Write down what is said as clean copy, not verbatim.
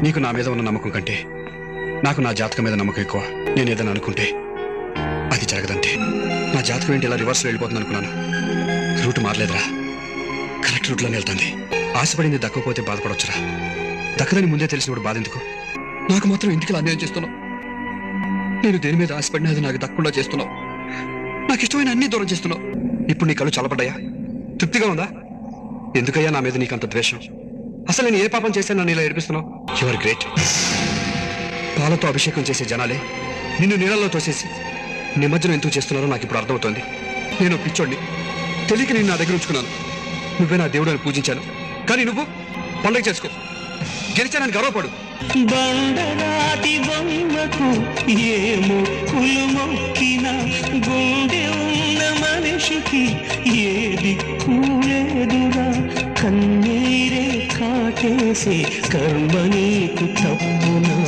నీకు నా మీద ఉన్న నమ్మకం కంటే నాకు నా జాతకం మీద నమ్మకం ఎక్కువ. నేను ఏదైనా అనుకుంటే అది జరగదంటే. నా జాతకం ఏంటి ఇలా రివర్స్ వెళ్ళిపోతుంది అనుకున్నాను. రూట్ మారలేదురా, కరెక్ట్ రూట్లోనే వెళ్తుంది. ఆశపడింది దక్కకపోతే బాధపడవచ్చురా, దక్కదని ముందే తెలిసినప్పుడు బాధ ఎందుకు? నాకు మాత్రం ఇంటికి అన్యాయం చేస్తున్నావు. నేను దేని మీద ఆశపడినా అది నాకు దక్కకుండా చేస్తున్నావు. నాకు ఇష్టమైన అన్ని దూరం చేస్తున్నావు. ఇప్పుడు నీ కళ్ళు చల్లబడ్డాయా? తృప్తిగా ఉందా? ఎందుకయ్యా నా మీద నీకంత ద్వేషం? అసలు నేను ఏ పాపం చేశాను నన్ను ఇలా ఏడిపిస్తున్నావు? You are great. పాలతో అభిషేకం చేసే జనాలే నిన్ను నీళ్ళల్లో తోసేసి నిమజ్జనం ఎందుకు చేస్తున్నారో నాకు ఇప్పుడు అర్థమవుతోంది. నేను పిచ్చోడిని, తెలియక నేను నా దగ్గర ఉంచుకున్నాను. నువ్వే నా దేవుడు అని పూజించాను, కానీ నువ్వు పండుగ చేసుకో, గెలిచానని గర్వపడు. బండరాతి బొమ్మకు ఏ మొక్కులు మొక్కినా గుండె ఉన్న మనిషికి ఏ దిక్కు లేదురా. కన్నీరే కాటేసే కర్మ నీకు తప్పునా?